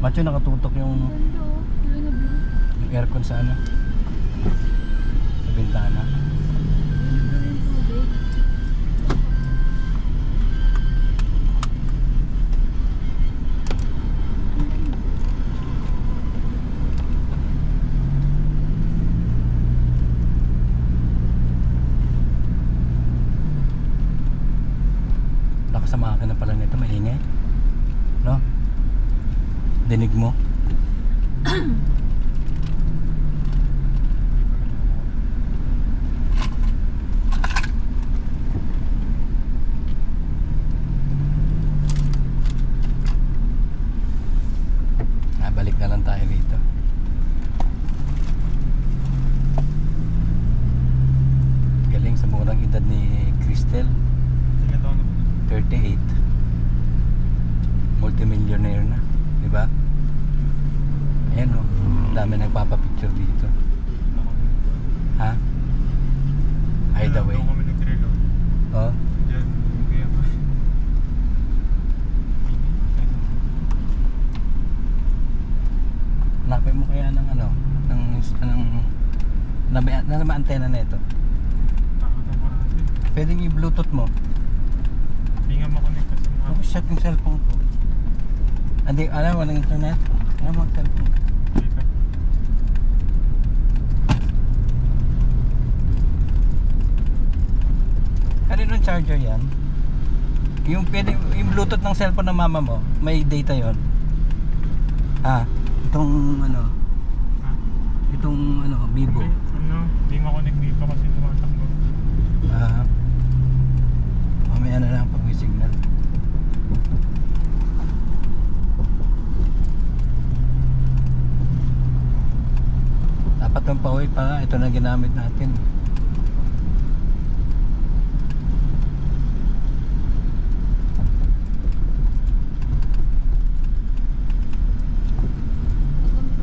Macho, nakatutok yung Ganda oh. Kulay na blue. yung aircon sa ano, sa bintana. Ganda rin tubig. Lakas sa makina pala nito, maingay. No? Dinig mo? Balik na lang tayo dito. Galing sa murang edad ni Cristel. 38. Multimillionaire na, di ba? Ayan o, dami nagpapapicture dito. Ha? Hideaway. Oh. Hanapin mo kaya ng ano, ng antena na ito. Pwedeng i-bluetooth mo. Hindi nga makonect kasi mga... Oh, shut yung cellphone ko. Hindi, alam mo, walang internet. Alam mo, cellphone. dito. Kaninong charger yan? Yung pwede, yung bluetooth ng cellphone ng mama mo, may data yon. Itong ano, Ha? itong ano, Vivo. Ano? Hindi makonect dito kasi tumatakbo. Mamaya na lang pag may signal. Dapat yung pauwi pa, ito na ginamit natin.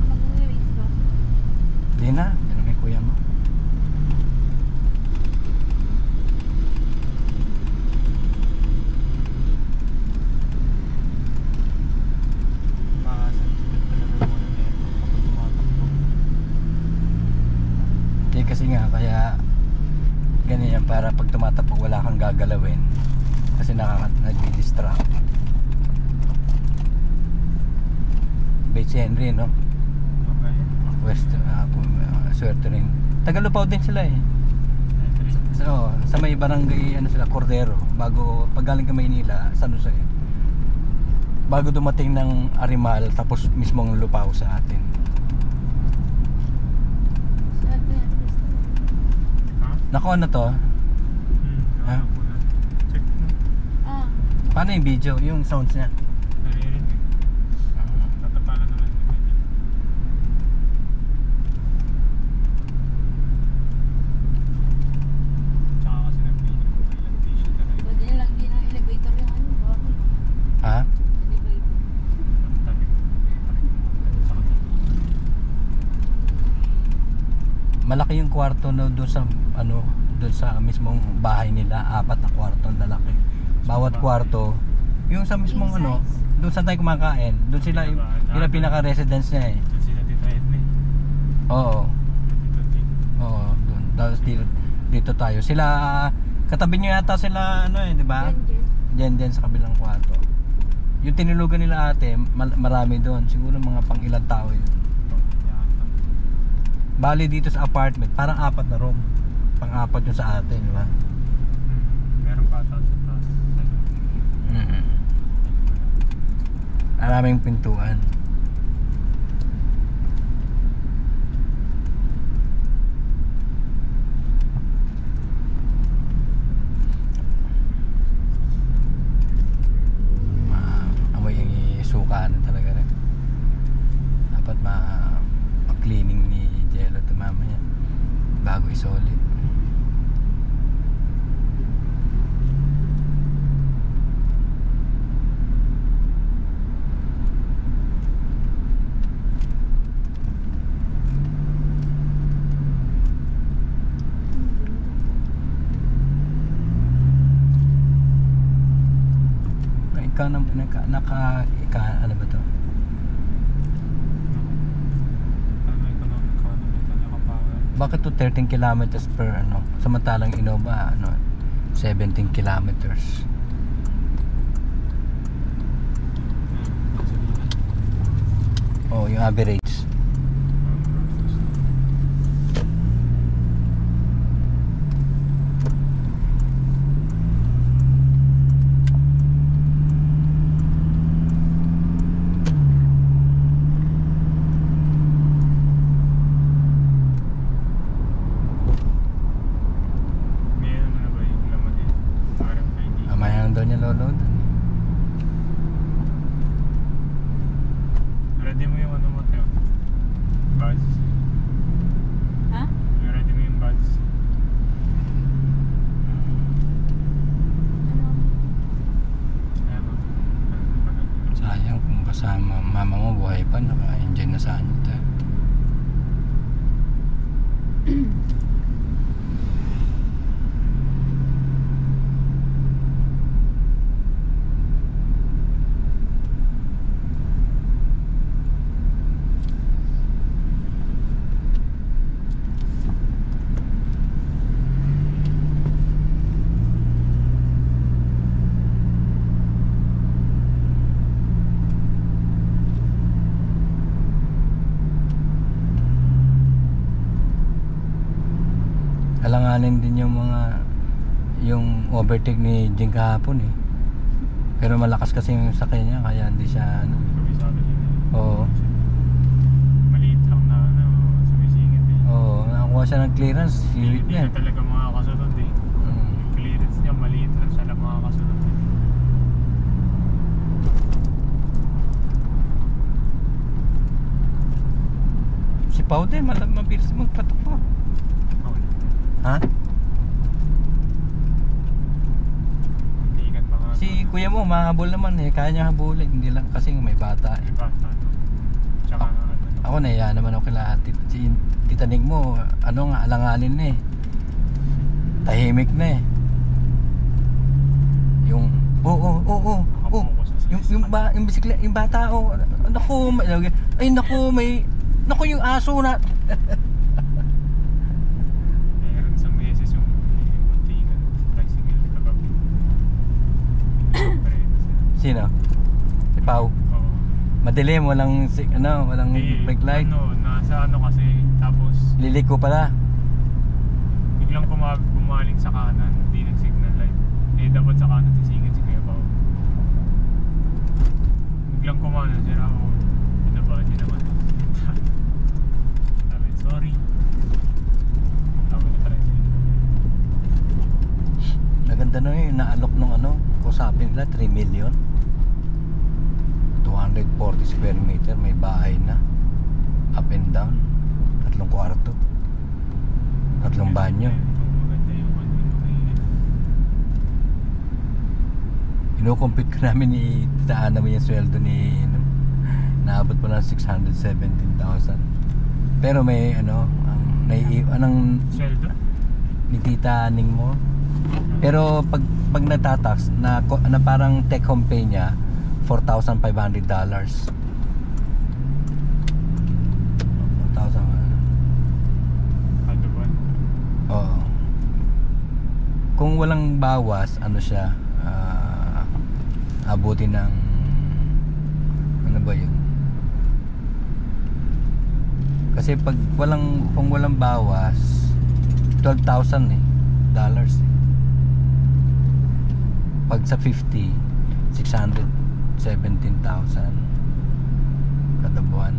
Mag-erase ba? Di na, yan ang may kuya mo. Makasensitive talaga yung mga nito kapag tumatakbo. Di kasi nga, kaya ganyan para pag tumatapok wala kang gagalawin. Kasi nagdi-distract. Bait si Henry, no? Okay. West, swerte rin. Tagalupaw din sila eh. So, sa may barangay ano sila, Cordero, bago pag galing ka Maynila, San Jose. Bago dumating ng Arimal, tapos mismong lupaw sa atin. Sa atin, Ha? Naku, ano to? Ha? Nakapo na. Check mo. Paano yung video? Yung sounds niya? Naririnig. Tatapalan naman yung ganyan. Tsaka kasi nagpinig ko kailan vision na rin. pwede na lang din ang elevator yung ano. Bakit? Ha? Elevator. Tabi ko. Sa kasi. Malaki yung kwarto na doon sa ano, doon sa mismong bahay nila, 4 na kwarto ang lalaki. Bawat kwarto, yung sa mismong King ano, size? doon sa tayo kumakain, doon sila yung pinaka-residence niya eh. Diyan sila Tita Edna eh. Oo. Tito Tik. Oo, doon. Tapos dito tayo. Sila katabi niyo yata sila ano eh, di ba? Diyan sa kabilang kwarto. Yung tinulugan nila ate, marami doon. Siguro mga pang ilang tao yun. Yata. Bali dito sa apartment, parang 4 na room. Pang-4 yung sa atin, di ba? Meron pa ata sa taas. Maraming pintuan. Amoy yung isukaan talaga rin. Dapat ma-cleaning ni Jello ito mamaya bago isoli. Ikaw ano ba to? Bakit to 13 kilometers per ano? Samantalang Innova, ano, 17 kilometers. Oh, yung average. May ano na ba yung laman yun? RFID. Amayang daw niya load. Ready mo yung ano mo, Teo? Buds. Ha? Ready mo yung buds. Ano? Ayan mo. Sayang kung kasama mama mo buhay pa, naka-enjoy na saan ito. Alanganin din yung overtake ni Jing kahapon eh. Pero malakas kasi yung sakay niya kaya hindi siya ano. Kabisado yun eh. Oo. Maliit lang na ano, sumisingit eh. Oo, nakakuha siya ng clearance, siwit Hindi niya. na talaga makakasunod eh. Mm. Yung clearance niya, maliit lang siya lang makakasunod eh. Si Pao din, mabilis magpatakbo. Oh, Ha? ingat pa nga. Si kuya mo, mahabol naman eh. Kaya niya habulin. Hindi lang kasi may bata eh. Iba, ano. Tsaka ano. Ako nahiya naman ako kila si Tita Ning mo, ano nga, alanganin na eh. Tahimik na eh. Yung, Nakapokus na sa yung bisiklet, yung bata, naku, naku, yung aso na. Meron isang beses yung muntingan tricycle kagabi. Siyempre, Sino? Si Pao. oo. Madilim, walang brake light. Ano, nasa ano kasi, tapos Liliko pala. biglang bumaling sa kanan, hindi nag-signal light. Eh, dapat sa kanan sisingit si Kuya Pao. Biglang kumana, sira ako. Pinabaan niya naman. Sabi, sorry. Tama na tricycle. Maganda na yun, naalok nung kusapin nila, 3 million. 240 square meter, may bahay na. Up and down. 3 kwarto. 3 banyo. Maganda yung ano yung Ino-compute ka namin ni Tita Ana mo yung sweldo ni naabot mo ng 617,000. Pero may anong sweldo? ni Tita Ning mo. Pero pag natatax na parang take home pay niya $4,500. 4,000. Ano ba? Oo. Kung walang bawas, ano siya, abutin ng ano ba yun? Kasi kung walang bawas, 12,000 dollars eh. Pag sa 50, 617,000 kada buwan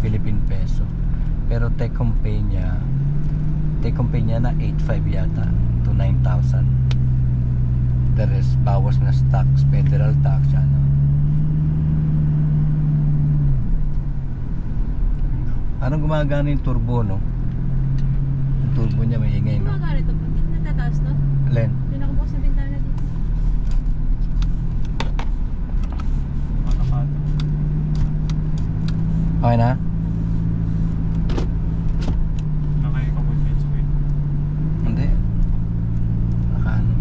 Philippine peso. Pero take home pay niya na 8,500 yata to 9,000. The rest bawas na tax, federal tax ano. Parang gumagana yung turbo, no? Yung turbo niya may ingay, no? Mga ganito po. Natataas, no? Alin? Pinakabukas na bintana dito. Makakato. Okay na? Nakaya ka mo yung switch. Hindi. Nakaano.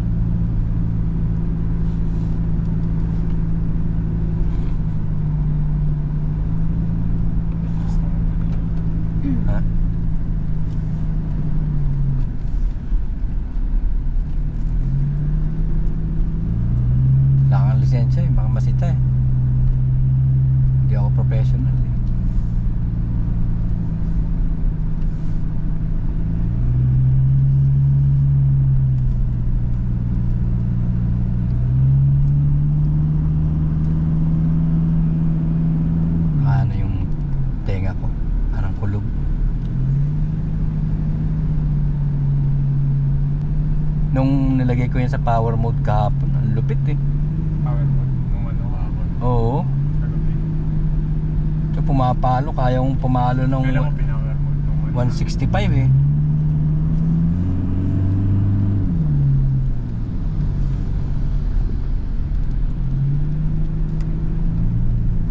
Ha? Nung nilagay ko yan sa power mode kahapon, ang lupit eh. Power mode nung ano kahapon. Oo. Kagabi. So pumapalo, kaya kong pumalo ng Kailan mo pinower mode nung ano? 165 eh.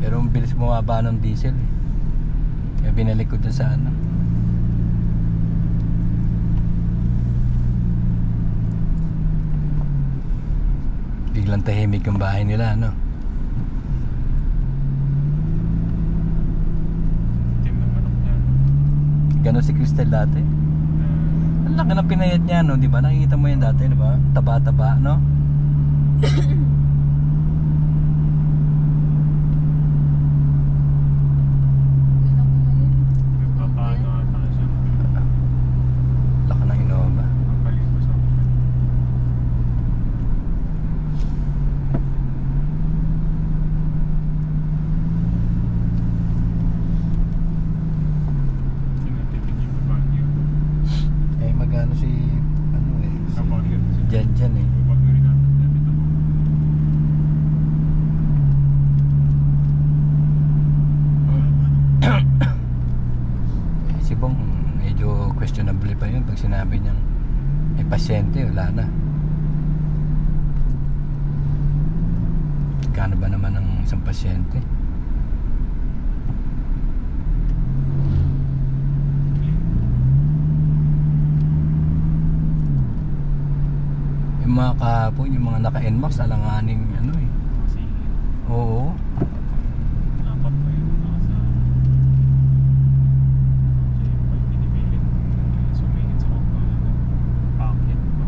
Pero ang bilis bumaba ng diesel eh. Kaya binalik ko dun sa ano. Biglang tahimik ang bahay nila, ano? Team ng manok niya. Ganon si Crystal dati. Ang laki ng pinayat niya, no? Di ba? Nakikita mo yan dati, di ba? Taba-taba, no? Kailan ko ngayon? Nagpapaano ata siya. Laki ng Innova. Ang palit ko sa akin. Sinatitigil ko ba niyo? Eh, magano si... Ano eh? Kapag yun siya. Jan eh. Kapag rin natin debit ako. Si Bong, medyo questionable pa yun pag sinabi niyang may pasyente, wala na. Kano ba naman ang isang pasyente? Yung mga kahapon, yung mga naka-NMAX, alanganing ano eh. Kasi Oo. apat pa yun nasa yung pag pinipilit sumingit sa mga packet pa.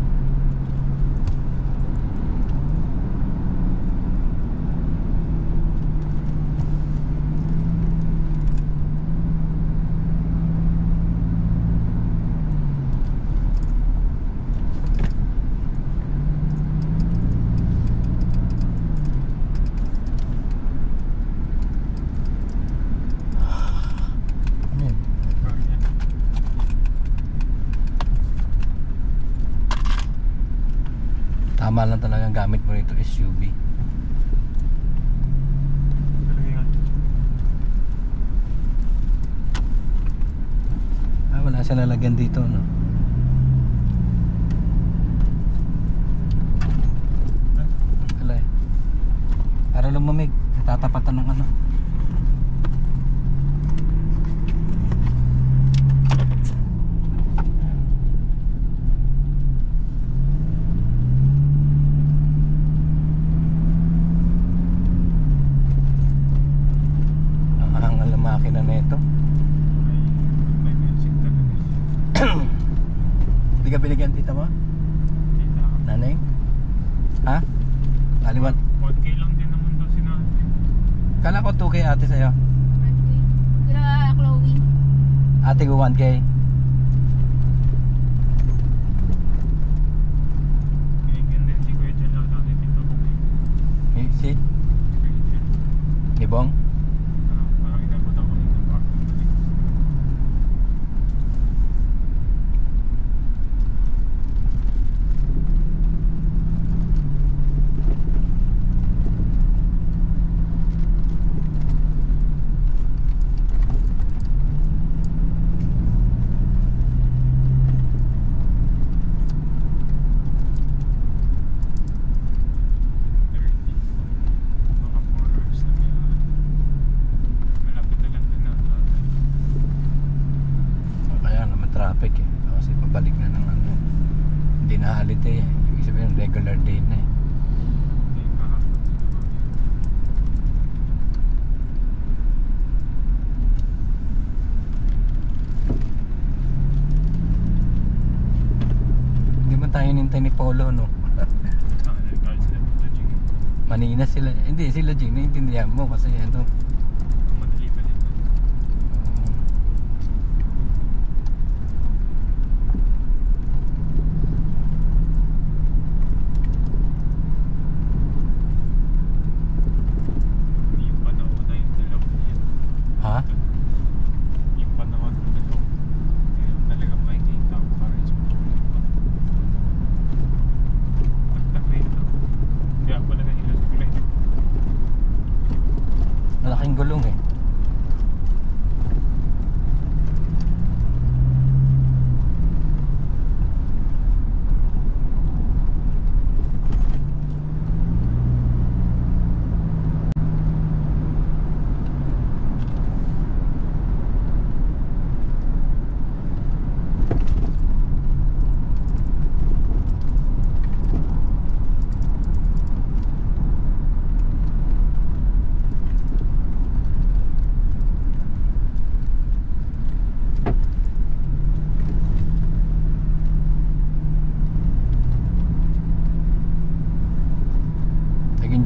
Ano yun? Parang yan. Tama lang talaga ang gamit mo rito, SUV. Talaga yan. Wala siya lalagyan dito, no? Wala eh. Para lumamig, tatapatan ng ano. Ang hangal na makina na ito. May music talaga. Hindi ka binigyan tita mo? Kita ka. Nanay? Ha? Aliwan. 1K lang din naman daw sinabi. Kala ko 2K ate sa'yo. 5K. Kila Chloe. Ate ko 1K. Binigyan din si Kuya Jel ata ni Tito Bong eh. Si? Si Kuya Jel. Libong? Parang inabot ako nito bago bumalik. Mga 4 hours na biyahe. Malapit na lang din nata. O kaya naman traffic eh. Kasi pabalik na ng ano. Hindi na holiday eh. Ibig sabihin regular day na eh. Hindi kahapon siguro yan. Hindi man tayo hinintay ni Polo, no? Saan na kahit sila dito Jing. Manina sila. Hindi, sila Jing. Naiintindihan mo kasi ano. Ang madali pa din. Yung panahon na yung dalaw niya. Ha? Yung panahon na dalaw. Kaya talagang makikita ko parehas mo.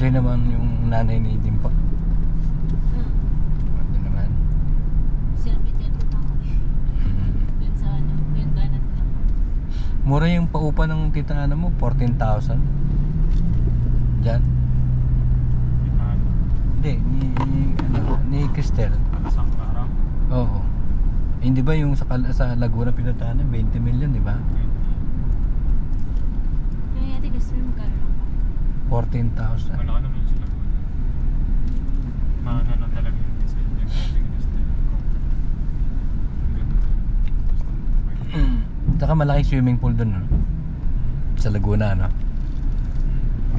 Libre naman yung nanay ni Dimple. Ano naman. Selfie-selfie pa ako. Dun sa ano, yung ganat na. Mura yung paupa ng tita ano mo, 14,000. Diyan. Hindi, ni Cristel. Isang araw. Oo. Hindi ba yung sa Laguna pinuntahan 20 million, di ba? Kaya ate gusto mo magkano lang ba? 14,000. Wala ka naman sila po. Maana na talaga yung design niya. Kasi gusto nila ko. Saka malaki swimming pool dun, no? Sa Laguna, no?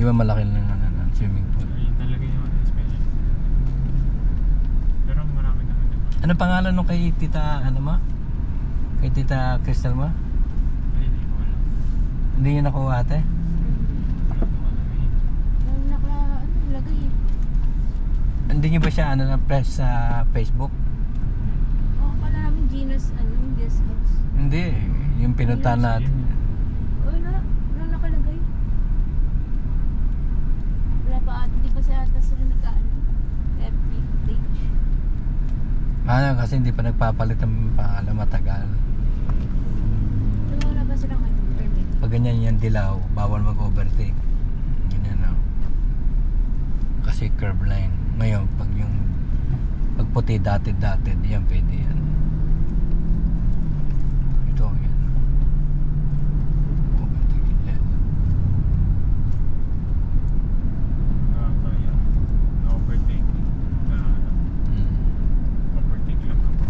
Di ba malaki lang swimming pool? Ayun talaga yung special. Pero marami naman yung Ano pangalan nung kay tita, ano mo? Kay tita Crystal mo? ay hindi ko alam. Hindi niya nakuha ate? Wala ko alam eh. Yung lagay eh. Hindi niyo ba siya na press sa Facebook? Oo, pala namin Gino's, guest house. Hindi, yung pinuntahan natin. Wala nakalagay. Wala pa ate, di pa siya ata sila FB page. Kasi hindi pa nagpapalit ng pangalan matagal. Wala ba silang permit? Pag ganyan yan dilaw, bawal mag-overtake. Ganyan na. Kasi curb line. Ngayon, pag puti dotted, yan pwede yan. Ito, yan. Overtake yan. Kaya na-overtake. Overtake lang ako.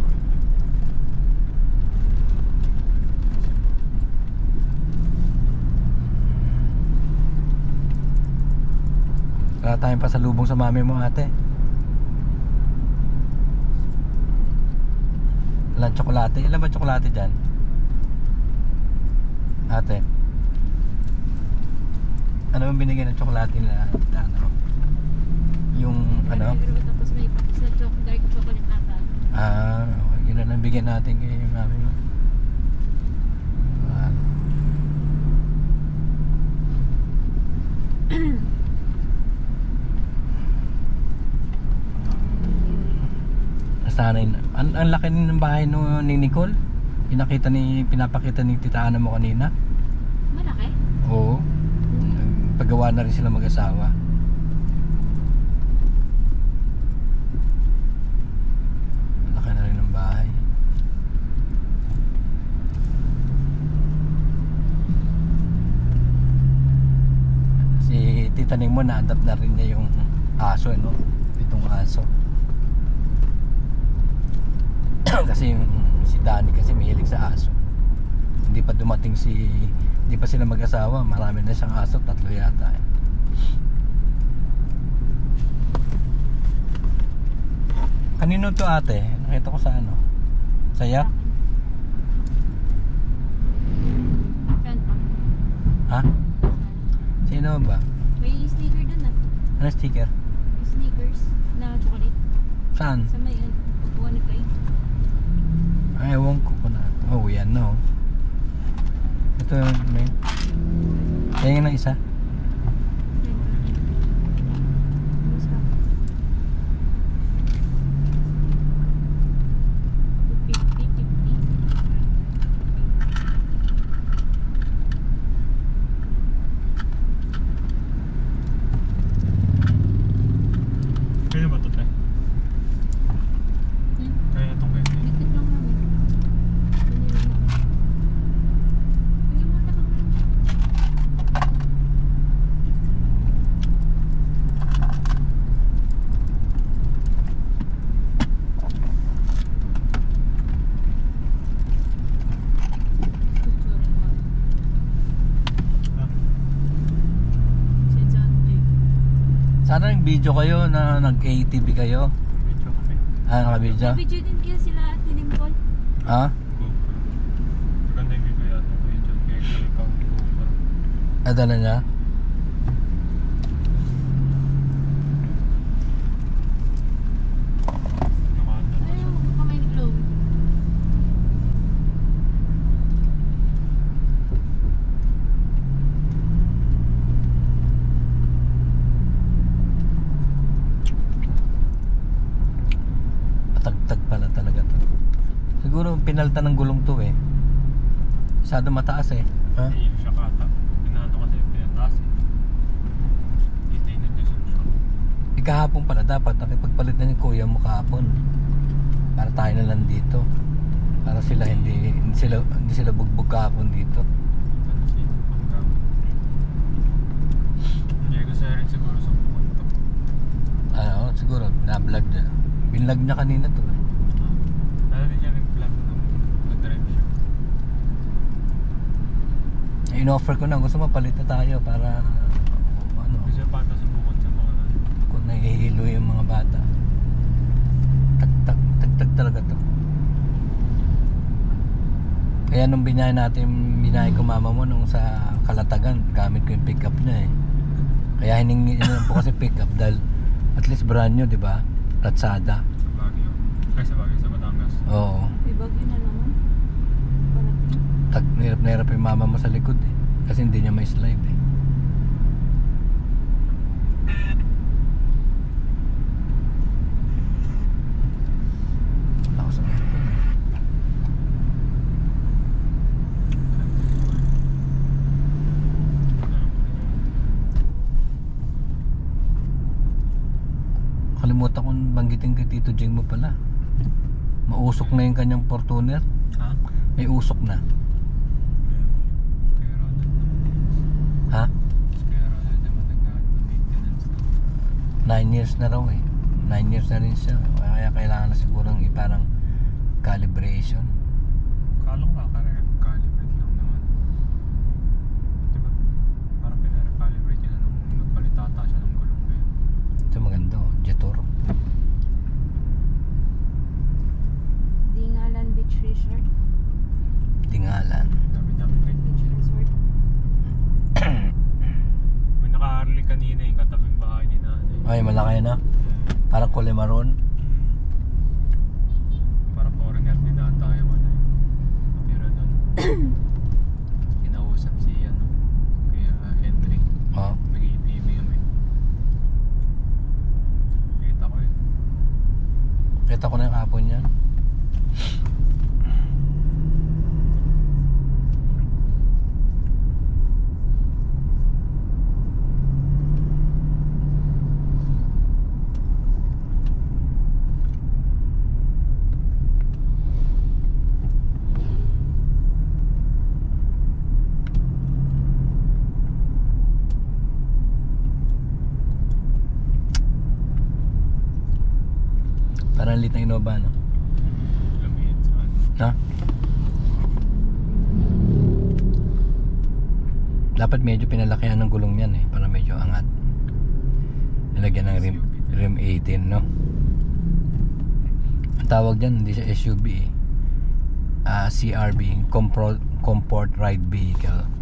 Wala tayong pasalubong sa mami mo ate. Walang tsokolate. Ilan ba tsokolate dyan? Ate. Ano bang binigyan ng tsokolate na ano? Yung ano? Tapos may patis na dark chocolate ata. Okay. Yun na lang bigyan natin kay mami mo. Nasanay na. Ang laki ng bahay ni Nicole. Pinapakita ni Tita Ana mo kanina. Malaki? Oo. Paggawa na rin sila mag-asawa. Laki na rin ng bahay. Si Tita Ning mo na-adapt na rin niya yung aso, no? Itong aso. Kasi yung si Danny kasi mahilig sa aso. Hindi pa dumating hindi pa sila mag-asawa, marami na siyang aso, 3 yata eh. Kanino to ate? Nakita ko sa ano? Saya? Friend pa. Ha? Sino ba? May sneaker dun ah. Ano sticker? May sneakers na chocolate. Saan? Sa may pagkuha ni Clay. Ay, ewan ko na. Oh, yan no. Ito, may. Kaya na isa. Kaya ba ito tayo? Kaya itong kaya. Dikit lang namin. Hindi mo nakapagpapalala. Kulturin mo. Sensante. Sana nag-video kayo na nag-ATV kayo. Video kami. Naka-video? Video din kaya sila at Nilingkol. Ha? GoPro. Maganda yung video yata ko yun dyan. Kaya ikaw GoPro. Adala niya? Nakaano pa siya. Ayaw, kamay ni Chloe. pinalta ng gulong to eh. Masyado mataas eh. Ha? Hindi siya kata. Pinano kasi pinataas eh. Hindi na Diyos siya. Kahapon pala dapat nakipagpalit na ni kuya mo kahapon. Para tayo na lang dito. Para sila hindi sila bugbog kahapon dito. Ano siya? Ang gamit. Hindi ko sa rin siguro sa pupunta. Ano, siguro na-vlog niya. Binlog niya kanina to eh. Dahil din siya nag-vlog nung nag-drive siya. In-offer ko na, gusto mo palit na tayo para ano, Gusto pa ata subukan sa mga kung nahihilo yung mga bata. Tagtag talaga to. Kaya nung binayad ko mama mo nung sa Kalatagan, gamit ko yung pickup niya eh. Kaya hiningi po kasi pickup dahil at least brand new, di ba? Ratsada. sa Baguio. Ay, sa Baguio, sa Batangas. Oo. May bagyo na naman. Parating. Hirap na hirap yung mama mo sa likod eh. Kasi hindi niya may slide eh. Lakas ang aircon eh. Kalimutan kong banggitin kay Tito Jing mo pala. Mausok na yung kanyang Fortuner. Ha? May usok na. Kaya Rodan. Ha? Kaya Rodan naman nag-maintenance na. 9 years na raw eh. 9 years na rin siya. Kaya kailangan na sigurong iparang calibration. Kalong calibrate lang naman. Diba? Parang pinara-calibrate yun na nung nagpalit ata siya ng gulong ngayon. Ito maganda oh. Jetor. Dingalan Beach Resort. Tingalan. Dami-dami kayo. Beach Resort. May naka-Harley kanina yung katabing bahay ni nanay. Ay, malaki na. Parang kulay maroon. Para foreigner din ata yung ano eh. Pero doon. Kinausap si ano. Kaya Henry. Oh. Nag-i-TV kami. Kita ko eh. Kita ko na yung hapon niya. Parang lit na Innova, no? Lumiit sa ano. Ha? Dapat medyo pinalakihan ng gulong yan eh. Para medyo angat. Nilagyan ng rim 18, no? Ang tawag dyan, hindi siya SUV eh. CRV, Comfort Ride Vehicle.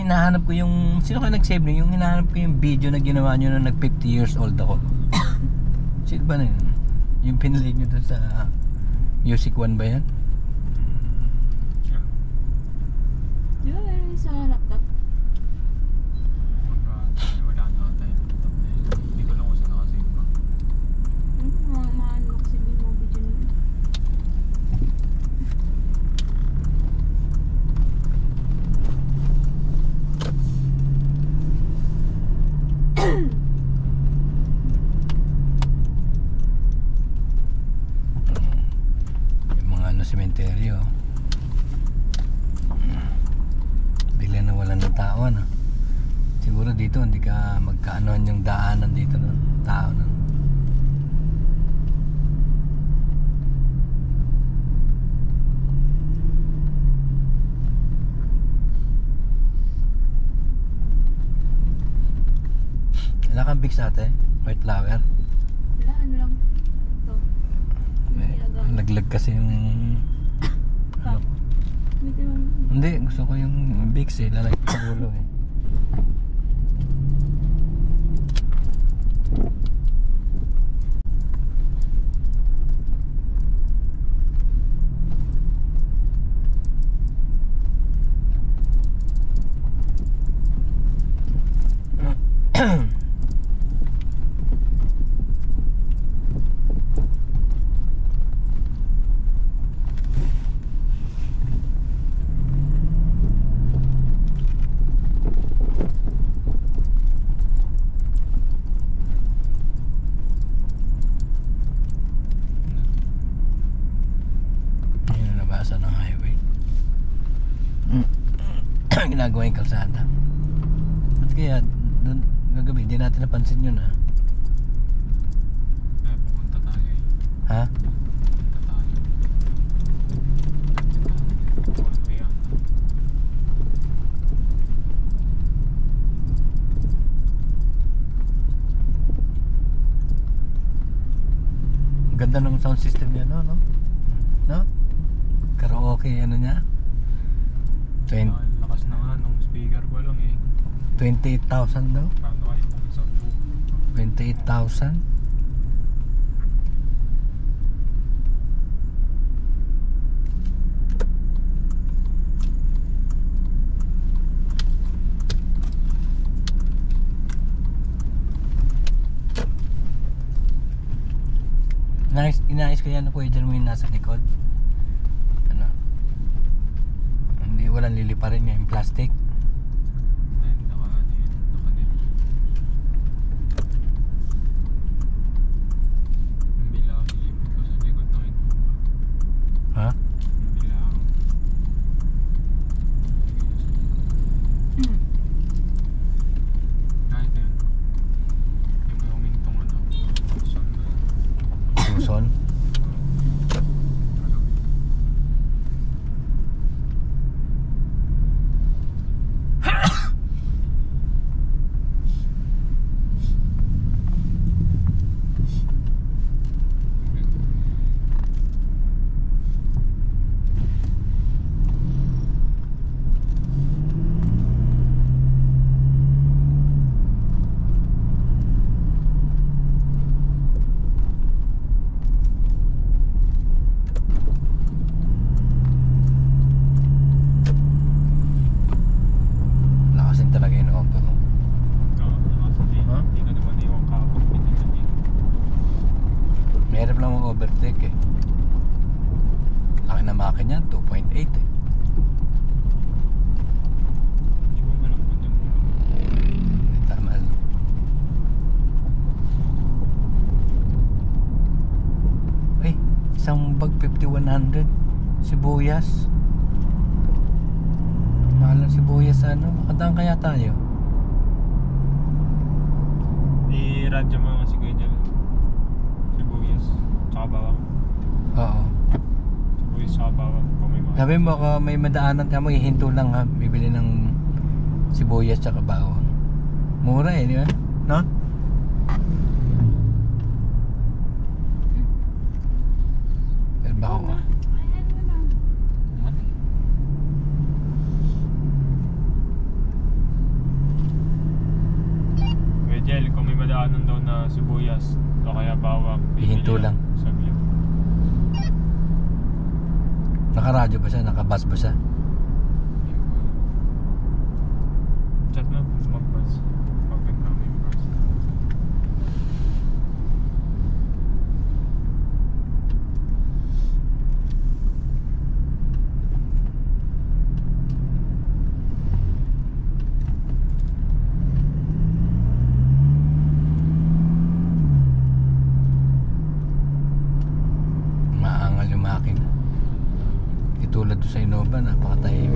Hinahanap ko yung sino ka nag-save nyo? Yung hinahanap ko yung video na ginawa nyo na nag 50 years old ako. Sino ba na yun? Yung pinilate nyo doon sa Music One ba yan? Di ba meron sa laptop? Wala na ata yung laptop na yun. Hindi ko lang kung saan nakasave pa. Ma-unlock si mo video nila. Yung mga ano sementeryo. Bigla na wala ng tao ano. Siguro dito hindi ka magkaanohan yung daanan dito ng tao no? Wala kang Vicks ate? White flower? Wala, ano lang. Ito. Yung ginagawa. Naglag kasi yung ano, Yung Pwede mo. Hindi, gusto ko yung Vicks eh. Lalagay ko sa ulo eh. Ayun, nabasan ng highway. Ginagawa yung kalsada. At kaya doon gagabi, hindi natin napansin yun ah. Eh, pupunta tayo eh. Ha? Pupunta tayo. Konti yan. Ganda ng sound system niya no? No? Karaoke ano niya? Ang lakas na nga nung speaker ko lang eh. 28,000 daw? Paano kayo kung sa book? 28,000? Inayos ko yan na Kuya Jermaine nasa likod. Ano? Hindi, walang liliparin niya yung plastic. Eh, naka-ano yun, naka-net. Yung bilang nilimit ko sa likod ng ito. Ha? Yung bilang. Kahit yun. Yung may humintong ano. Son ba yun? Suson? Lakasin talaga yung auto ko. Oo, nakasabi. Huh? Hindi ka naman iwan kapag pinili. Meron lang mga overtake eh. Laki na makin yan, 2.8 eh. Hindi mo malambot yung ulo. Hindi tama lang. Ay, isang bag 5,100. Sibuyas. Mahal ng sibuyas ano? Makadaan kaya tayo? Di radyo mo si Kuya Jel. Sibuyas. Tsaka bawang. Oo. Sibuyas tsaka bawang. Kung may mga. Sabi mo baka may madaanan ka mo, ihinto lang ha. Bibili ng sibuyas tsaka bawang. Mura eh, di ba? No? Pero baka ko. Ayan mo na. Naman eh. Kuya Jel, kung may madaanan daw na sibuyas o kaya bawang. Ihinto bibili lang. Sabi yun. Nakaradyo ba siya? Nakabas ba siya? Chat na, mag-bus. Open kami yung bus. Maangal yung makina. Itulad doon sa Innova, napakatahimik.